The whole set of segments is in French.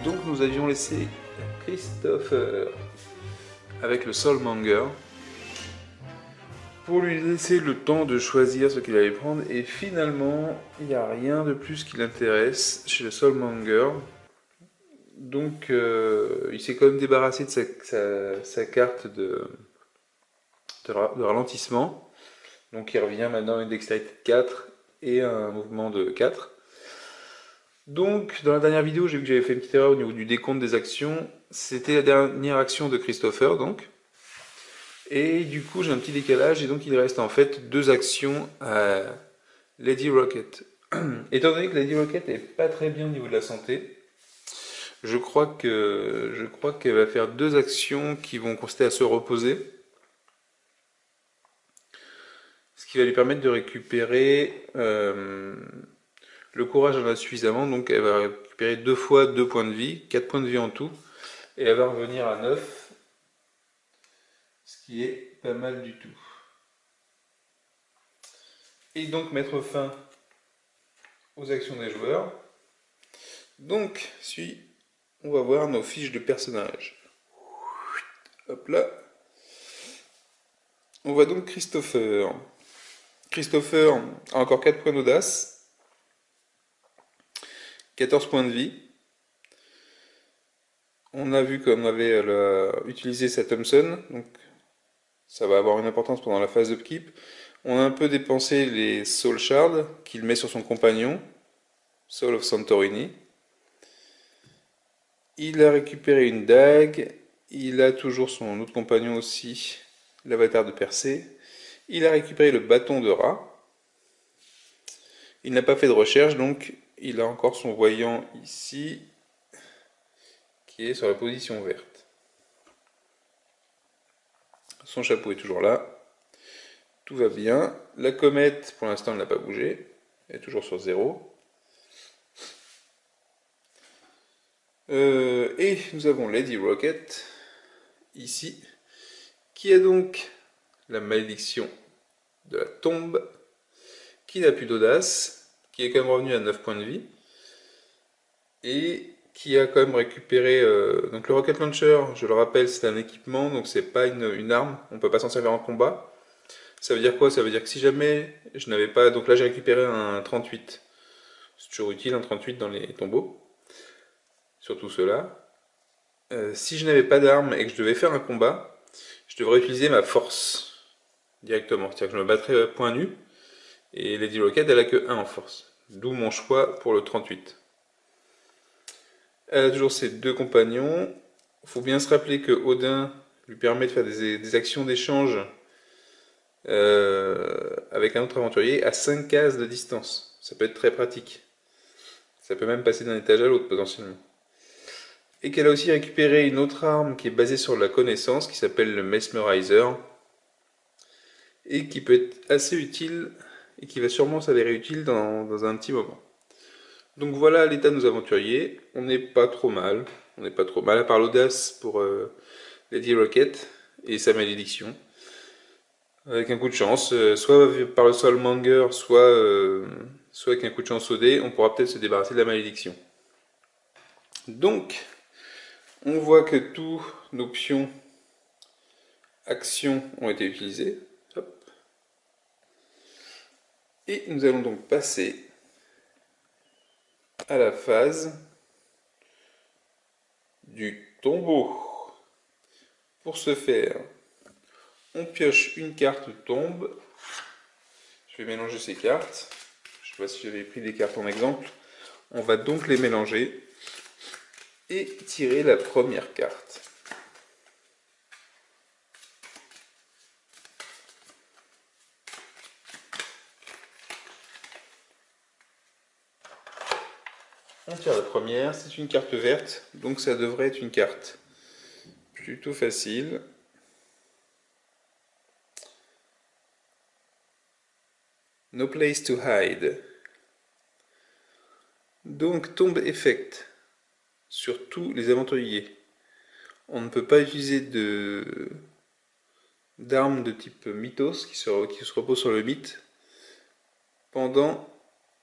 Donc nous avions laissé Christopher avec le Soulmonger pour lui laisser le temps de choisir ce qu'il allait prendre, et finalement il n'y a rien de plus qui l'intéresse chez le Soulmonger. Donc il s'est quand même débarrassé de sa carte de ralentissement. Donc il revient maintenant à une dextérité de 4 et un mouvement de 4. Donc, dans la dernière vidéo, j'ai vu que j'avais fait une petite erreur au niveau du décompte des actions. C'était la dernière action de Christopher, donc. Et du coup, j'ai un petit décalage, et donc il reste en fait deux actions à Lady Rocket. Étant donné que Lady Rocket est pas très bien au niveau de la santé, je crois qu'elle va faire deux actions qui vont consister à se reposer, ce qui va lui permettre de récupérer le courage en a suffisamment, donc elle va récupérer deux fois 2 points de vie, 4 points de vie en tout, et elle va revenir à 9, ce qui est pas mal du tout. Et donc mettre fin aux actions des joueurs. Donc, on va voir nos fiches de personnages. Hop là. On voit donc Christopher. Christopher a encore 4 points d'audace, 14 points de vie. On a vu qu'on avait utilisé sa Thompson, donc ça va avoir une importance pendant la phase d'upkeep. On a un peu dépensé les Soul Shards qu'il met sur son compagnon, Soul of Santorini. Il a récupéré une dague. Il a toujours son autre compagnon aussi, l'avatar de Persée. Il a récupéré le bâton de rat. Il n'a pas fait de recherche, donc il a encore son voyant ici, qui est sur la position verte. Son chapeau est toujours là. Tout va bien. La comète, pour l'instant, elle n'a pas bougé. Elle est toujours sur 0. Et nous avons Lady Rocket, ici, qui a donc la malédiction de la tombe, qui n'a plus d'audace, qui est quand même revenu à 9 points de vie, et qui a quand même récupéré... donc le Rocket Launcher, je le rappelle, c'est un équipement, donc c'est pas une arme, on peut pas s'en servir en combat. Ça veut dire quoi? Ça veut dire que si jamais je n'avais pas... Donc là j'ai récupéré un 38. C'est toujours utile un 38 dans les tombeaux, surtout ceux-là. Si je n'avais pas d'arme et que je devais faire un combat, je devrais utiliser ma force directement. C'est-à-dire que je me battrais point nu, et Lady Rocket elle a que 1 en force. D'où mon choix pour le 38. Elle a toujours ses deux compagnons. Il faut bien se rappeler que Odin lui permet de faire des actions d'échange avec un autre aventurier à 5 cases de distance. Ça peut être très pratique. Ça peut même passer d'un étage à l'autre potentiellement. Et qu'elle a aussi récupéré une autre arme qui est basée sur la connaissance, qui s'appelle le Mesmerizer, et qui peut être assez utile, et qui va sûrement s'avérer utile dans un petit moment. Donc voilà l'état de nos aventuriers. On n'est pas trop mal. On n'est pas trop mal, à part l'audace pour Lady Rocket et sa malédiction. Avec un coup de chance, soit par le Soulmonger, soit avec un coup de chance au dé, on pourra peut-être se débarrasser de la malédiction. Donc, on voit que tous nos pions actions ont été utilisés. Hop. Et nous allons donc passer à la phase du tombeau. Pour ce faire, on pioche une carte tombe. Je vais mélanger ces cartes. Je ne sais pas si j'avais pris des cartes en exemple. On va donc les mélanger et tirer la première carte. On tire la première, c'est une carte verte, donc ça devrait être une carte plutôt facile. No place to hide. Donc tombe effect sur tous les aventuriers. On ne peut pas utiliser d'armes de type mythos qui se repose sur le mythe pendant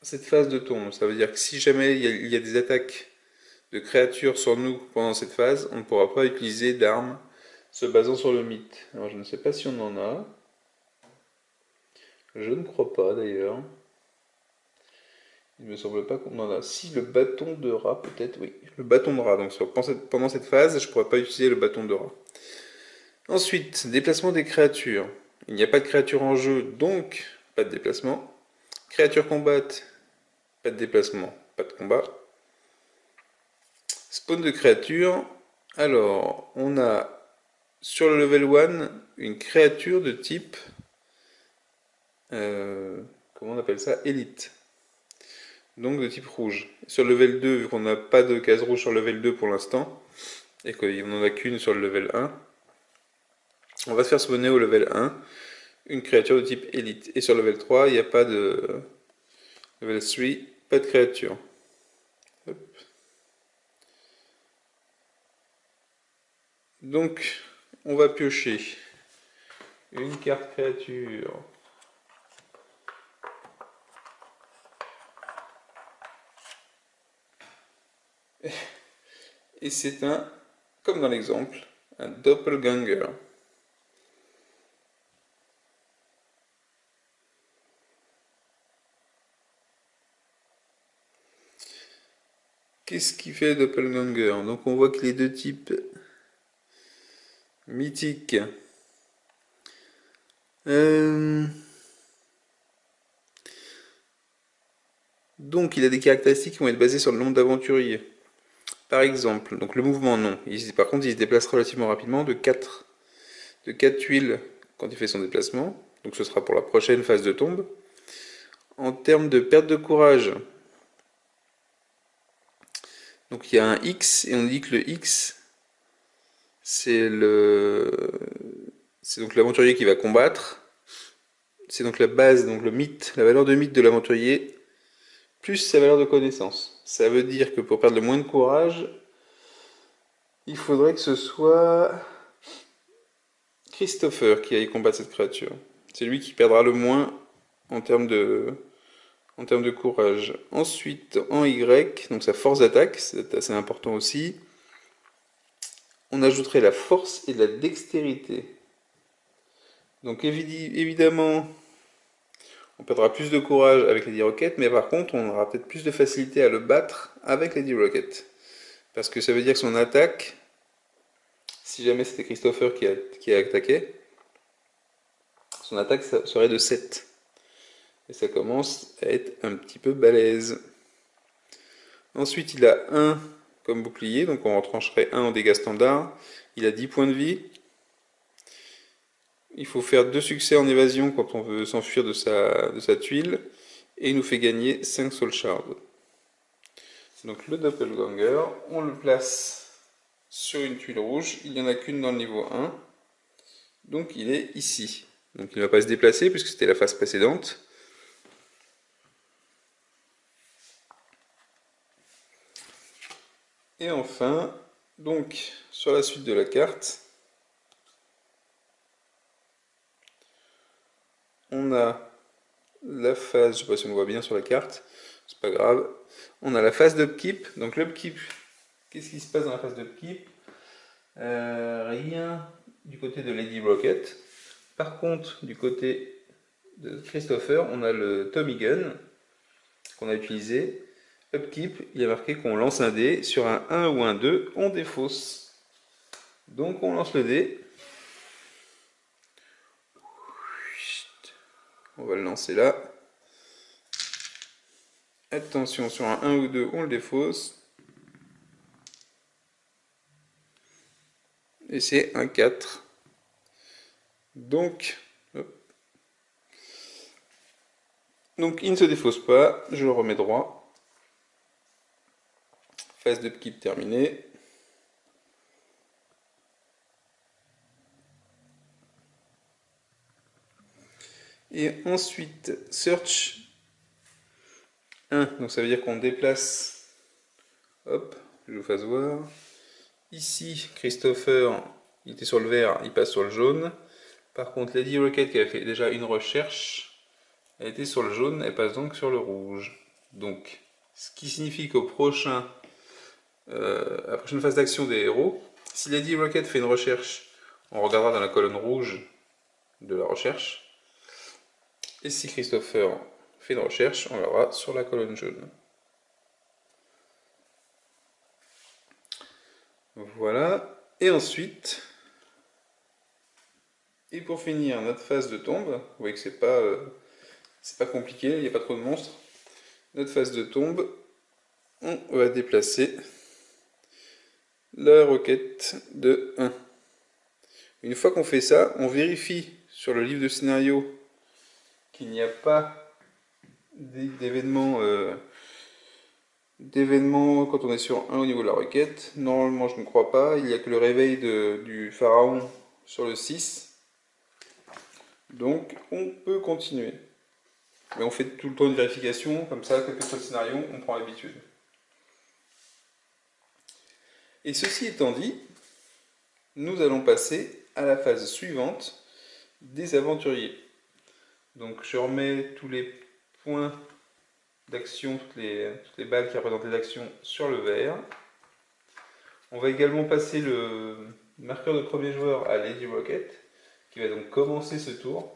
cette phase de tombe. Ça veut dire que si jamais il y a des attaques de créatures sur nous pendant cette phase, on ne pourra pas utiliser d'armes se basant sur le mythe. Alors je ne sais pas si on en a. Je ne crois pas d'ailleurs. Il me semble pas qu'on en a. Si, le bâton de rat, peut-être, oui. Le bâton de rat. Donc pendant cette phase, je ne pourrais pas utiliser le bâton de rat. Ensuite, déplacement des créatures. Il n'y a pas de créatures en jeu, donc pas de déplacement. Créatures combattent, pas de déplacement, pas de combat. Spawn de créatures. Alors, on a sur le level 1 une créature de type... comment on appelle ça? Élite. Donc de type rouge. Sur le level 2, vu qu'on n'a pas de case rouge sur le level 2 pour l'instant, et qu'on n'en a qu'une sur le level 1, on va se faire spawner au level 1 une créature de type élite. Et sur le level 3, il n'y a pas de... Level 3, pas de créature. Hop. Donc, on va piocher une carte créature. Et c'est un, comme dans l'exemple, un doppelganger. Qu'est-ce qui fait le doppelganger? Donc on voit que les deux types mythiques. Donc il a des caractéristiques qui vont être basées sur le nombre d'aventuriers. Par exemple, donc le mouvement non. Par contre il se déplace relativement rapidement de 4 tuiles quand il fait son déplacement. Donc ce sera pour la prochaine phase de tombe. En termes de perte de courage, donc il y a un X et on dit que le X c'est donc l'aventurier qui va combattre. C'est donc la base, donc le mythe, la valeur de mythe de l'aventurier plus sa valeur de connaissance. Ça veut dire que pour perdre le moins de courage, il faudrait que ce soit Christopher qui aille combattre cette créature. C'est lui qui perdra le moins en termes de courage. Ensuite, en Y, donc sa force d'attaque, c'est assez important aussi. On ajouterait la force et la dextérité. Donc évidemment, on perdra plus de courage avec Lady Rocket, mais par contre, on aura peut-être plus de facilité à le battre avec Lady Rocket. Parce que ça veut dire que son attaque, si jamais c'était Christopher qui a attaqué, son attaque serait de 7. Et ça commence à être un petit peu balèze. Ensuite, il a 1 comme bouclier, donc on retrancherait 1 en dégâts standard. Il a 10 points de vie. Il faut faire 2 succès en évasion quand on veut s'enfuir de sa tuile. Et il nous fait gagner 5 soul shards. Donc le doppelganger, on le place sur une tuile rouge. Il n'y en a qu'une dans le niveau 1. Donc il est ici. Donc il ne va pas se déplacer puisque c'était la phase précédente. Et enfin, donc sur la suite de la carte, on a la phase, je ne sais pas si on voit bien sur la carte, c'est pas grave. On a la phase d'upkeep. Donc l'upkeep, qu'est-ce qui se passe dans la phase d'upkeep? Rien du côté de Lady Rocket. Par contre, du côté de Christopher, on a le Tommy Gun qu'on a utilisé. Upkeep, il y a marqué qu'on lance un dé. Sur un 1 ou un 2, on défausse. Donc on lance le dé. On va le lancer là. Attention, sur un 1 ou 2, on le défausse. Et c'est un 4. Donc, il ne se défausse pas. Je le remets droit. Phase d'upkeep terminée. Et ensuite, search 1. Donc ça veut dire qu'on déplace. Hop, je vous fasse voir. Ici, Christopher, il était sur le vert, il passe sur le jaune. Par contre, Lady Rocket, qui a fait déjà une recherche, elle était sur le jaune, elle passe donc sur le rouge. Donc, ce qui signifie qu'au prochain la prochaine phase d'action des héros. Si Lady Rocket fait une recherche, on regardera dans la colonne rouge de la recherche. Et si Christopher fait une recherche, on l'aura sur la colonne jaune. Voilà. Et ensuite, et pour finir notre phase de tombe, vous voyez que c'est pas compliqué, il n'y a pas trop de monstres. Notre phase de tombe, on va déplacer la roquette de 1. Une fois qu'on fait ça, on vérifie sur le livre de scénario qu'il n'y a pas d'événements quand on est sur 1 au niveau de la roquette. Normalement, je ne crois pas. Il n'y a que le réveil du pharaon sur le 6. Donc, on peut continuer. Mais on fait tout le temps une vérification, comme ça, quel que soit le scénario, on prend l'habitude. Et ceci étant dit, nous allons passer à la phase suivante des aventuriers. Donc je remets tous les points d'action, toutes les balles qui représentent les actions sur le vert. On va également passer le marqueur de premier joueur à Lady Rocket, qui va donc commencer ce tour.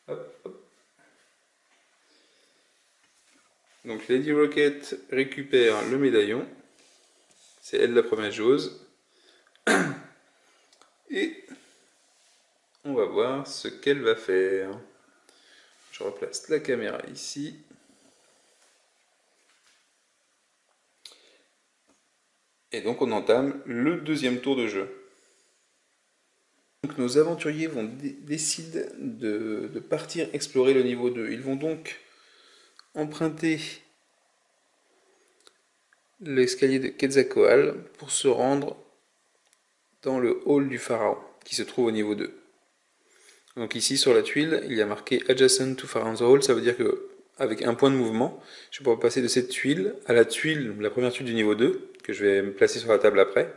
Hop, hop. Donc Lady Rocket récupère le médaillon. C'est elle la première joueuse. Et on va voir ce qu'elle va faire. Je replace la caméra ici. Et donc on entame le deuxième tour de jeu. Donc nos aventuriers décident de partir explorer le niveau 2. Ils vont donc emprunter l'escalier de Quetzalcoatl pour se rendre dans le hall du pharaon qui se trouve au niveau 2. Donc ici sur la tuile, il y a marqué Adjacent to Pharaoh's Hall, ça veut dire que avec un point de mouvement, je pourrais passer de cette tuile à la première tuile du niveau 2, que je vais me placer sur la table après.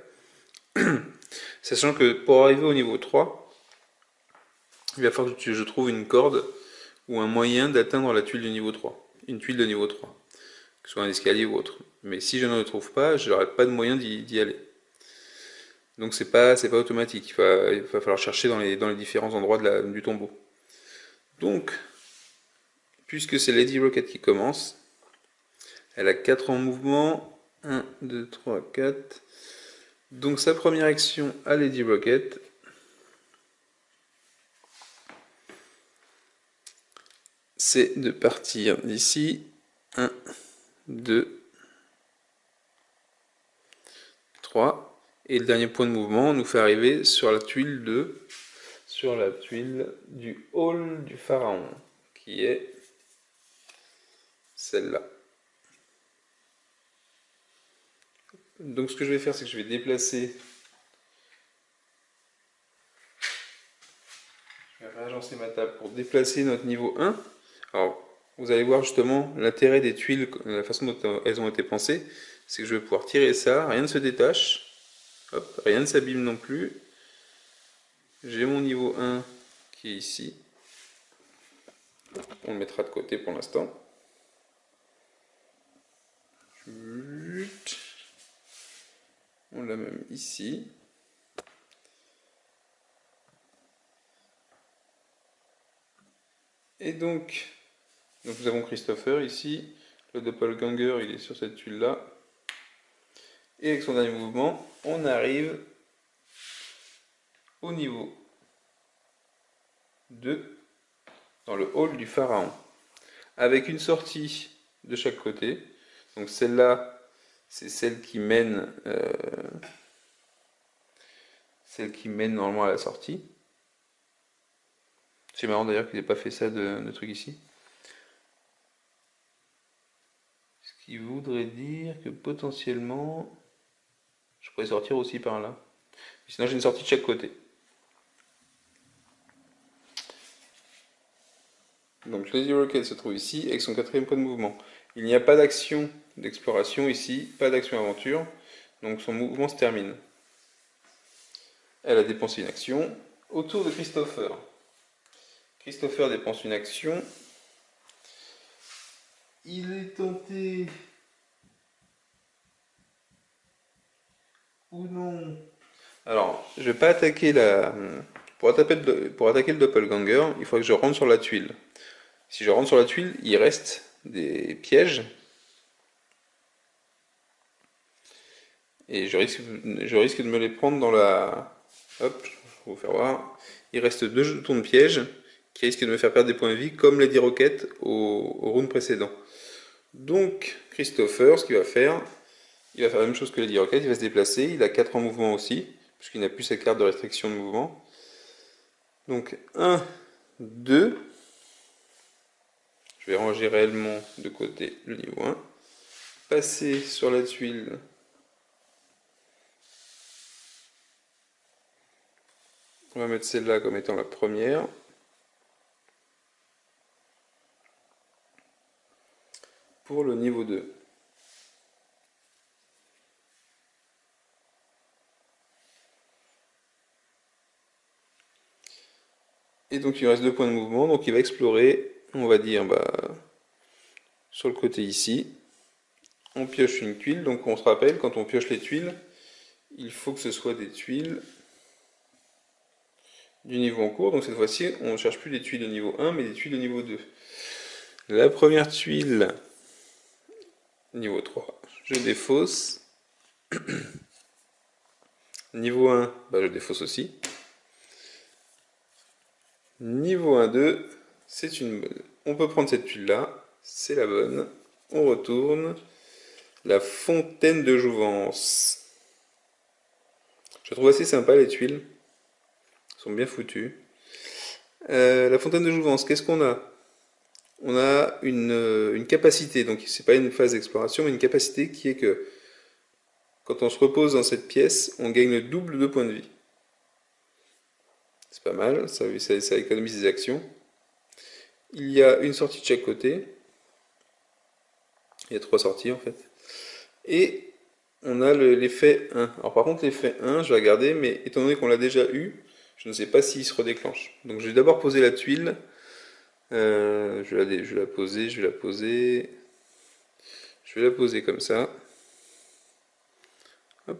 Sachant que pour arriver au niveau 3, il va falloir que je trouve une corde ou un moyen d'atteindre la tuile du niveau 3. Une tuile de niveau 3, que ce soit un escalier ou autre. Mais si je ne le trouve pas, je n'aurai pas de moyen d'y aller. Donc c'est pas automatique, il va falloir chercher dans les différents endroits du tombeau. Donc, puisque c'est Lady Rocket qui commence, elle a 4 en mouvement, 1, 2, 3, 4. Donc sa première action à Lady Rocket, c'est de partir d'ici. 1, 2, 3. Et le dernier point de mouvement nous fait arriver sur la tuile du hall du pharaon, qui est celle-là. Donc ce que je vais faire, c'est que je vais déplacer. Je vais réagencer ma table pour déplacer notre niveau 1. Alors, vous allez voir justement l'intérêt des tuiles, la façon dont elles ont été pensées. C'est que je vais pouvoir tirer ça, rien ne se détache. Hop, rien ne s'abîme non plus. J'ai mon niveau 1 qui est ici. On le mettra de côté pour l'instant. On l'a même ici. Et donc nous avons Christopher ici. Le doppelganger, il est sur cette tuile-là. Et avec son dernier mouvement, on arrive au niveau 2 dans le hall du pharaon. Avec une sortie de chaque côté. Donc celle-là, c'est celle qui mène normalement à la sortie. C'est marrant d'ailleurs qu'il n'ait pas fait ça de truc ici. Ce qui voudrait dire que potentiellement, je pourrais sortir aussi par là. Sinon j'ai une sortie de chaque côté. Donc Lady Rocket se trouve ici avec son 4e point de mouvement. Il n'y a pas d'action d'exploration ici, pas d'action aventure, donc son mouvement se termine. Elle a dépensé une action. Au tour de Christopher. Christopher dépense une action. Il est tenté ou non. Alors, je vais pas attaquer la... pour attaquer le doppelganger, il faut que je rentre sur la tuile. Si je rentre sur la tuile, il reste des pièges. Et je risque de me les prendre dans la... Hop, je vais vous faire voir. Il reste 2 jetons de piège qui risquent de me faire perdre des points de vie, comme Lady Rocket au round précédent. Donc, Christopher, ce qu'il va faire, il va faire la même chose que Lady Rocket, il va se déplacer, il a 4 en mouvement aussi, puisqu'il n'a plus sa carte de restriction de mouvement. Donc, 1, 2. Je vais ranger réellement de côté le niveau 1. Passer sur la tuile. On va mettre celle-là comme étant la première. Pour le niveau 2. Et donc il lui reste 2 points de mouvement, donc il va explorer, on va dire, sur le côté ici. On pioche une tuile, donc on se rappelle, quand on pioche les tuiles, il faut que ce soit des tuiles du niveau en cours. Donc cette fois-ci, on ne cherche plus des tuiles de niveau 1, mais des tuiles de niveau 2. La première tuile, niveau 3, je défausse. Niveau 1, je défausse aussi. Niveau 1, 2, c'est une bonne. On peut prendre cette tuile-là, c'est la bonne. On retourne. La fontaine de jouvence. Je trouve assez sympa les tuiles. Elles sont bien foutues. La fontaine de jouvence, qu'est-ce qu'on a? On a une capacité, donc c'est pas une phase d'exploration, mais une capacité qui est que quand on se repose dans cette pièce, on gagne le double de points de vie. C'est pas mal, ça économise des actions. Il y a une sortie de chaque côté. Il y a 3 sorties en fait. Et on a l'effet 1. Alors par contre l'effet 1, je vais regarder, mais étant donné qu'on l'a déjà eu, je ne sais pas s'il se redéclenche. Donc je vais d'abord poser la tuile. Je vais la poser, je vais la poser. Je vais la poser comme ça. Hop.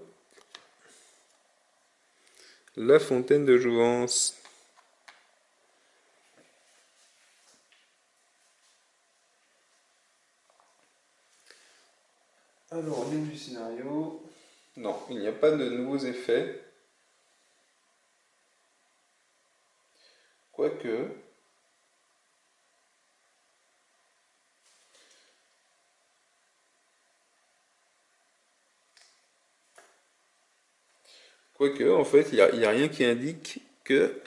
La fontaine de jouvence. Alors, au niveau du scénario, non, il n'y a pas de nouveaux effets. Quoique, en fait, il n'y a rien qui indique que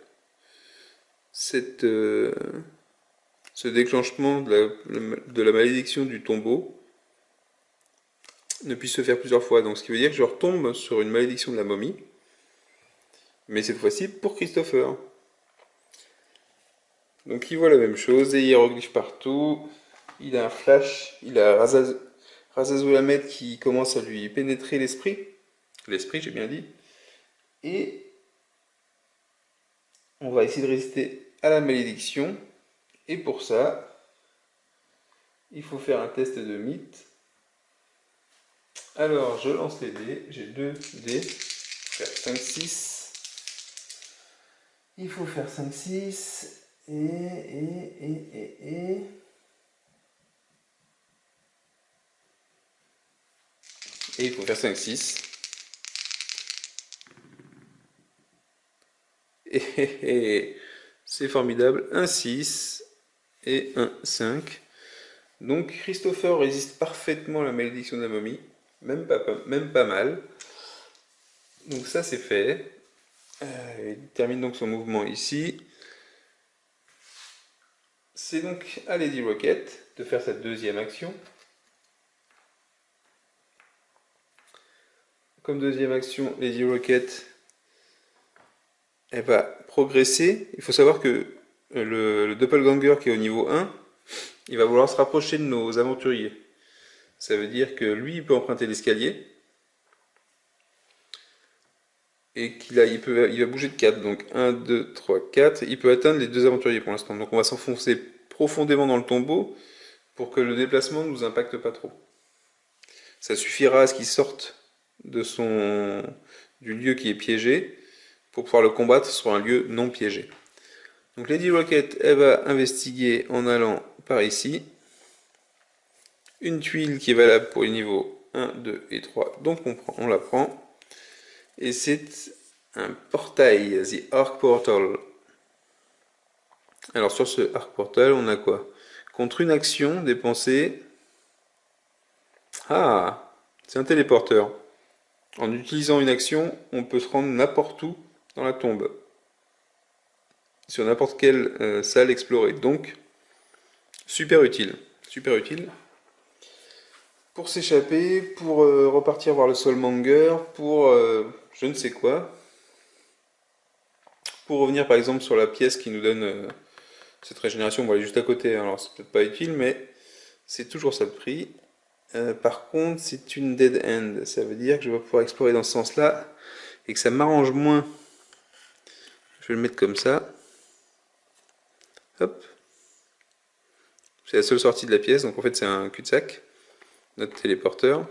ce déclenchement de la malédiction du tombeau ne puisse se faire plusieurs fois. Donc ce qui veut dire que je retombe sur une malédiction de la momie, mais cette fois-ci pour Christopher. Donc il voit la même chose, des hiéroglyphes partout, il a un flash, il a Razazulamet qui commence à lui pénétrer l'esprit, j'ai bien dit, et on va essayer de résister à la malédiction, et pour ça, il faut faire un test de mythe. Alors, je lance les dés, j'ai 2 dés, faire 5, 6. Il faut faire 5, 6, et... Et il faut faire 5, 6. Et c'est formidable, un 6 et un 5. Donc Christopher résiste parfaitement à la malédiction de la momie, même pas mal. Donc ça c'est fait. Il termine donc son mouvement ici. C'est donc à Lady Rocket de faire sa deuxième action. Comme deuxième action, Lady Rocket, elle va progresser. Il faut savoir que le doppelganger qui est au niveau 1, il va vouloir se rapprocher de nos aventuriers. Ça veut dire que lui, il peut emprunter l'escalier. Et il va bouger de 4. Donc 1, 2, 3, 4. Il peut atteindre les 2 aventuriers pour l'instant. Donc on va s'enfoncer profondément dans le tombeau pour que le déplacement ne nous impacte pas trop. Ça suffira à ce qu'il sorte du lieu qui est piégé pour pouvoir le combattre sur un lieu non piégé. Donc Lady Rocket, elle va investiguer en allant par ici. Une tuile qui est valable pour les niveaux 1, 2 et 3, donc on la prend. Et c'est un portail, The Arc Portal. Alors sur ce Arc Portal, on a quoi? Contre une action dépensée... Ah, c'est un téléporteur. En utilisant une action, on peut se rendre n'importe où dans la tombe. Sur n'importe quelle salle explorée. Donc, super utile. Super utile. Pour s'échapper, pour repartir voir le Soulmonger, pour je ne sais quoi. Pour revenir par exemple sur la pièce qui nous donne cette régénération, on va aller juste à côté, hein, alors c'est peut-être pas utile, mais c'est toujours ça le prix. Par contre, c'est une dead end, ça veut dire que je vais pouvoir explorer dans ce sens-là, et que ça m'arrange moins. Je vais le mettre comme ça. Hop. C'est la seule sortie de la pièce, donc en fait c'est un cul-de-sac, notre téléporteur.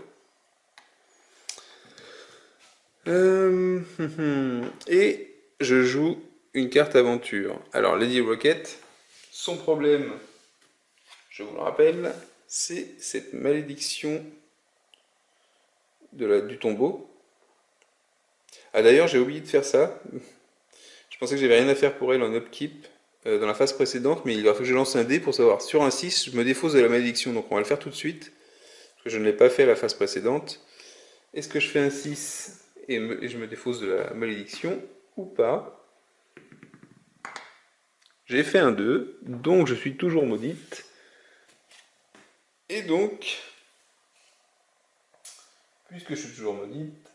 Et je joue une carte aventure. Alors Lady Rocket, son problème, je vous le rappelle, c'est cette malédiction du tombeau. Ah d'ailleurs j'ai oublié de faire ça. Je pensais que j'avais rien à faire pour elle en upkeep dans la phase précédente, mais il va falloir que je lance un dé pour savoir. Sur un 6, je me défausse de la malédiction, donc on va le faire tout de suite, parce que je ne l'ai pas fait à la phase précédente. Est-ce que je fais un 6 et je me défausse de la malédiction ou pas? J'ai fait un 2, donc je suis toujours maudite. Et donc, puisque je suis toujours maudite,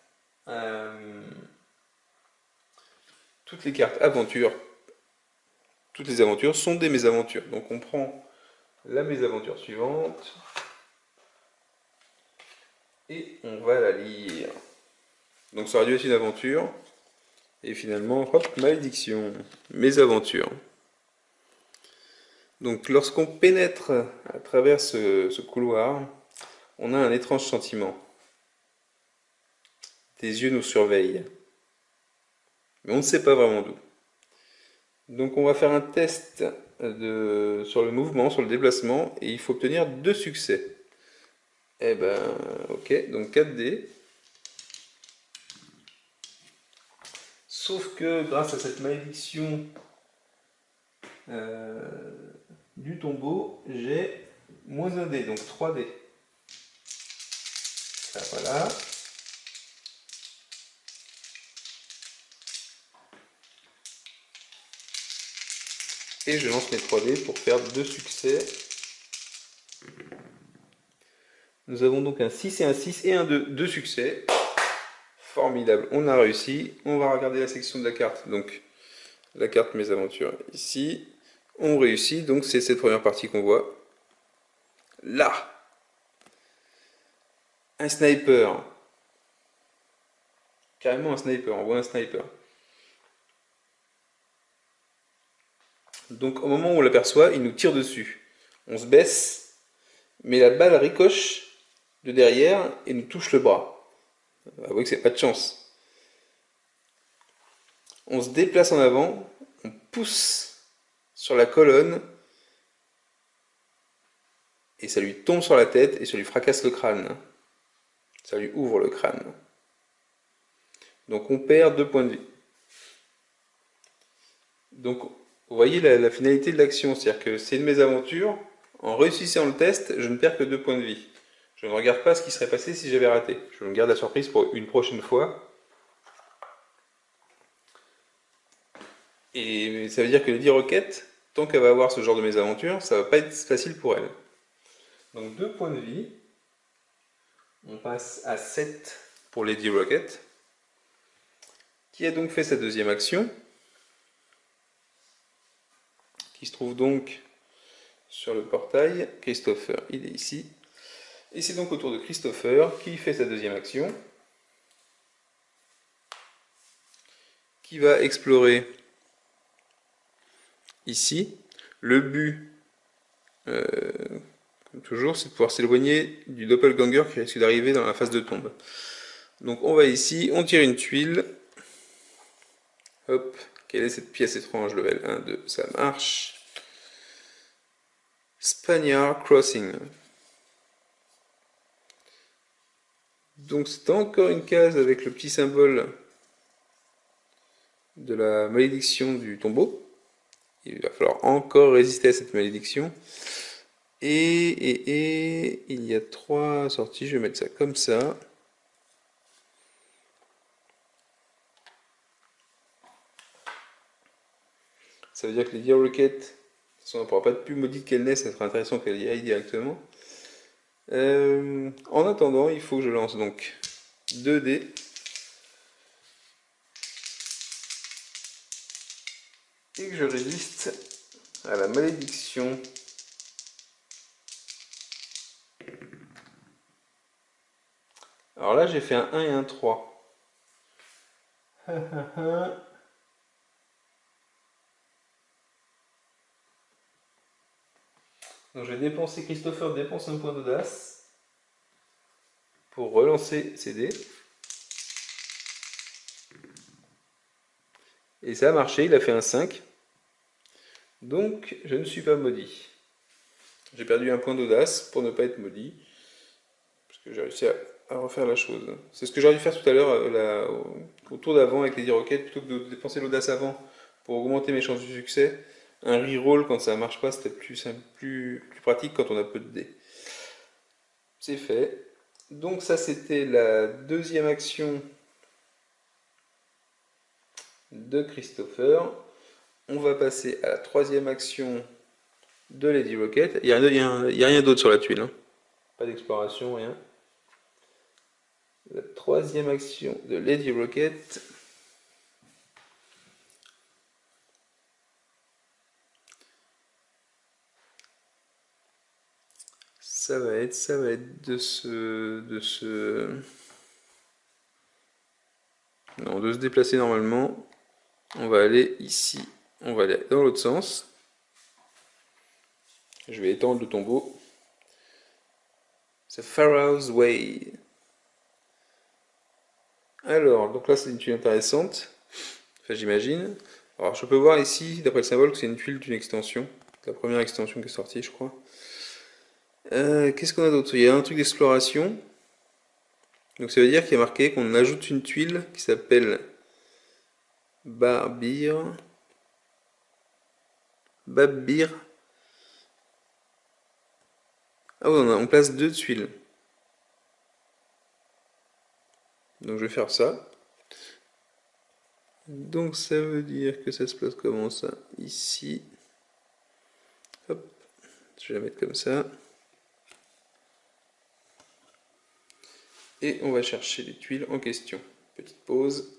toutes les cartes aventures, toutes les aventures sont des mésaventures. Donc on prend la mésaventure suivante et on va la lire. Donc ça aurait dû être une aventure. Et finalement, hop, malédiction, mésaventure. Donc lorsqu'on pénètre à travers ce couloir, on a un étrange sentiment. Des yeux nous surveillent. Mais on ne sait pas vraiment d'où. Donc on va faire un test sur le mouvement, sur le déplacement, et il faut obtenir 2 succès. Eh ben, ok, donc 4D. Sauf que grâce à cette malédiction du tombeau, j'ai moins 1D, donc 3D. Ça, voilà. Et je lance mes 3D pour faire 2 succès. Nous avons donc un 6 et un 6 et un 2. 2 succès. Formidable, on a réussi. On va regarder la section de la carte. Donc, la carte Mes Aventures ici. On réussit, donc c'est cette première partie qu'on voit. Là, un sniper. Carrément un sniper, on voit un sniper. Donc au moment où on l'aperçoit, il nous tire dessus. On se baisse, mais la balle ricoche de derrière et nous touche le bras. Avouez que c'est pas de chance. On se déplace en avant, on pousse sur la colonne et ça lui tombe sur la tête et ça lui fracasse le crâne. Ça lui ouvre le crâne. Donc on perd 2 points de vie. Donc vous voyez la finalité de l'action, c'est-à-dire que c'est une mésaventure. En réussissant le test, je ne perds que 2 points de vie. Je ne regarde pas ce qui serait passé si j'avais raté. Je me garde la surprise pour une prochaine fois. Et ça veut dire que Lady Rocket, tant qu'elle va avoir ce genre de mésaventure, ça va pas être facile pour elle. Donc 2 points de vie. On passe à 7 pour Lady Rocket, qui a donc fait sa deuxième action, qui se trouve donc sur le portail. Christopher, il est ici. Et c'est donc au tour de Christopher qui fait sa deuxième action, qui va explorer ici. Le but, comme toujours, c'est de pouvoir s'éloigner du doppelganger qui risque d'arriver dans la phase de tombe. Donc on va ici, on tire une tuile. Hop, quelle est cette pièce étrange? Level 1, 2, ça marche. Spaniard Crossing. Donc c'est encore une case avec le petit symbole de la malédiction du tombeau. Il va falloir encore résister à cette malédiction. Et il y a 3 sorties, je vais mettre ça comme ça. Ça veut dire que les Deer Rocket, on ne pourra pas de plus maudite qu'elle naisse, ça sera intéressant qu'elle y aille directement. En attendant, il faut que je lance donc 2 dés. Et que je résiste à la malédiction. Alors là, j'ai fait un 1 et un 3. Donc je vais dépenser, Christopher dépense un point d'audace pour relancer ses dés. Et ça a marché, il a fait un 5. Donc je ne suis pas maudit. J'ai perdu un point d'audace pour ne pas être maudit. Parce que j'ai réussi à refaire la chose. C'est ce que j'aurais dû faire tout à l'heure au tour d'avant avec les 10 roquettes. Plutôt que de dépenser l'audace avant pour augmenter mes chances de succès. Un reroll quand ça ne marche pas, c'était plus pratique quand on a peu de dés. C'est fait. Donc ça c'était la deuxième action de Christopher. On va passer à la troisième action de Lady Rocket. Il n'y a rien d'autre sur la tuile. Hein. Pas d'exploration, rien. La troisième action de Lady Rocket. Ça va être de se déplacer normalement. On va aller ici. On va aller dans l'autre sens. Je vais étendre le tombeau. C'est Pharaoh's Way. Alors, donc là c'est une tuile intéressante. Enfin, j'imagine. Alors, je peux voir ici, d'après le symbole, que c'est une tuile d'une extension. La première extension qui est sortie, je crois. Qu'est-ce qu'on a d'autre? Il y a un truc d'exploration. Donc ça veut dire qu'il y a marqué qu'on ajoute une tuile qui s'appelle Babir. Ah oui, on place 2 tuiles. Donc je vais faire ça. Donc ça veut dire que ça se place comment ça? Ici. Hop. Je vais la mettre comme ça. Et on va chercher les tuiles en question. Petite pause.